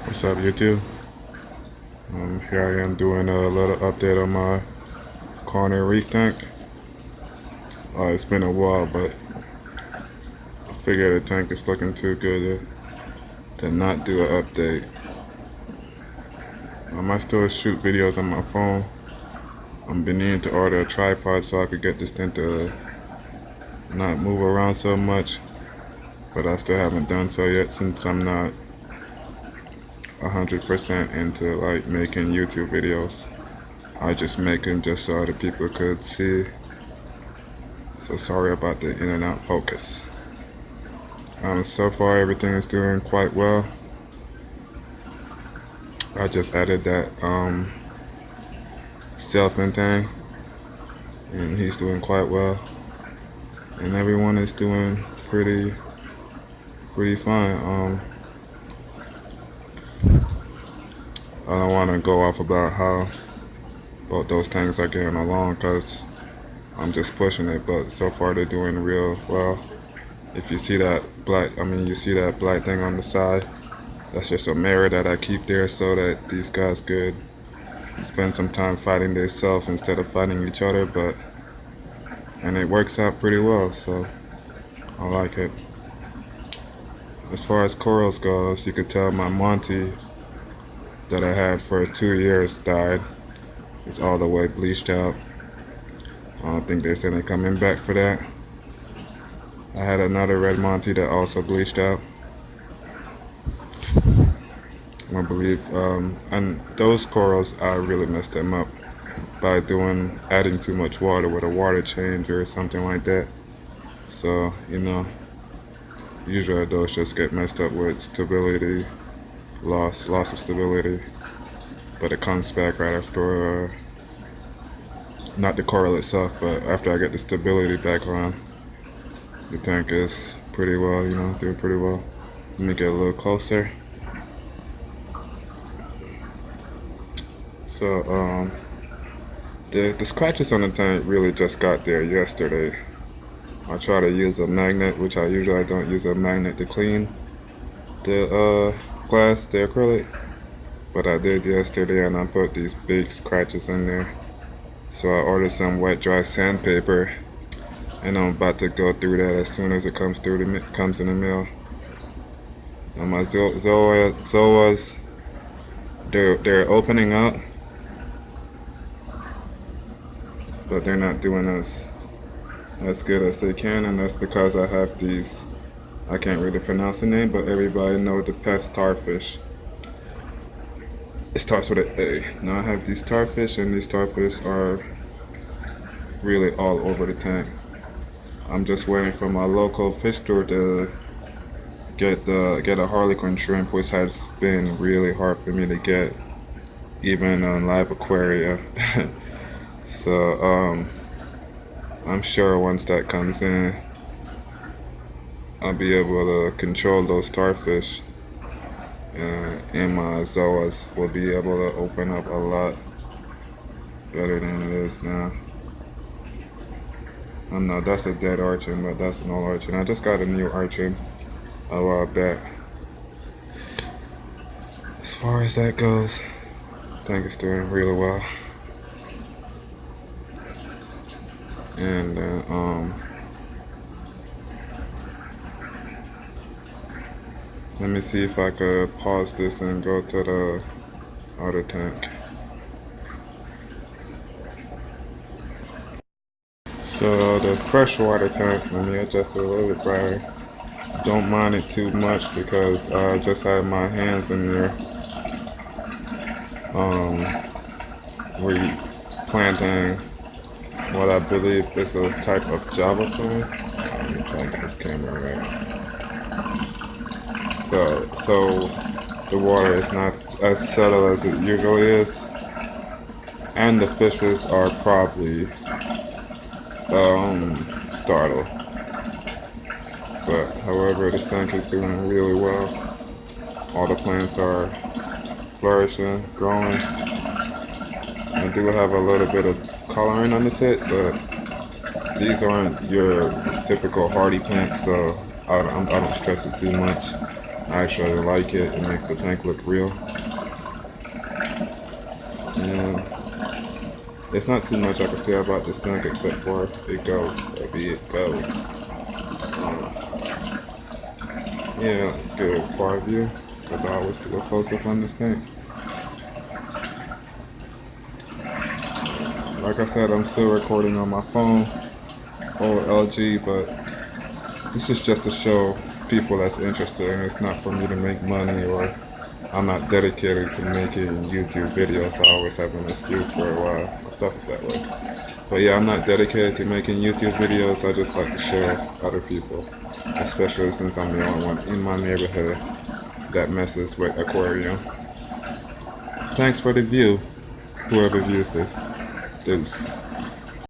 What's up, YouTube? Here I am doing a little update on my corner reef tank. It's been a while, but I figure the tank is looking too good to not do an update. I might still shoot videos on my phone. I'm been needing to order a tripod so I could get this thing to not move around so much, but I still haven't done so yet since I'm not 100% into like making YouTube videos. I just make them just so other people could see. So sorry about the in and out focus. So far everything is doing quite well. I just added that selfing thing, and he's doing quite well. And everyone is doing pretty fine. I don't want to go off about how both those tanks are getting along because I'm just pushing it, but so far they're doing real well. If you see that you see that black thing on the side, that's just a mirror that I keep there so that these guys could spend some time fighting themselves instead of fighting each other, and it works out pretty well, so I like it. As far as corals goes, you could tell my Monty that I had for 2 years died. It's all the way bleached out. I don't think there's any coming back for that. I had another red Monty that also bleached out, I believe, and those corals, I really messed them up by adding too much water with a water change or something like that. So, usually those just get messed up with stability, loss of stability, but it comes back right after, not the coral itself, but after I get the stability back on, the tank is pretty well, doing pretty well. Let me get a little closer. So, the scratches on the tank really just got there yesterday. I try to use a magnet, which I usually don't use a magnet to clean the glass, the acrylic, but I did yesterday, and I put these big scratches in there. So I ordered some wet dry sandpaper, and I'm about to go through that as soon as it comes comes in the mail. And my zoas, they're opening up, but they're not doing as good as they can, and that's because I have these, I can't really pronounce the name, but everybody knows the pest starfish. It starts with an A. Now I have these starfish, and these starfish are really all over the tank. I'm just waiting for my local fish store to get a harlequin shrimp, which has been really hard for me to get, even on live aquaria. So I'm sure once that comes in, I'll be able to control those starfish, and my zoas will be able to open up a lot better than it is now. I know that's a dead archon, but that's an old archon. I just got a new archon a while back. As far as that goes, I think it's doing really well. And then let me see if I could pause this and go to the other tank. So the freshwater tank, let me adjust it a little bit brighter. Don't mind it too much because I just had my hands in there replanting what I believe is a type of Java plant. Let me try to get this camera right. So the water is not as subtle as it usually is, and the fishes are probably startled. But however, this tank is doing really well. All the plants are flourishing, growing. I do have a little bit of coloring on the tip, but these aren't your typical hardy plants, so I don't stress it too much. I actually like it. It makes the tank look real. And it's not too much I can say about this tank except for it goes, baby, it goes. Yeah, good far view, because I always do a close up on this tank. Like I said, I'm still recording on my phone, old LG, but this is just to show people that's interested, and it's not for me to make money, or I'm not dedicated to making YouTube videos. I always have an excuse for why my stuff is that way. But yeah, I'm not dedicated to making YouTube videos. I just like to show other people, especially since I'm the only one in my neighborhood that messes with aquarium. Thanks for the view, whoever views this. Deuce.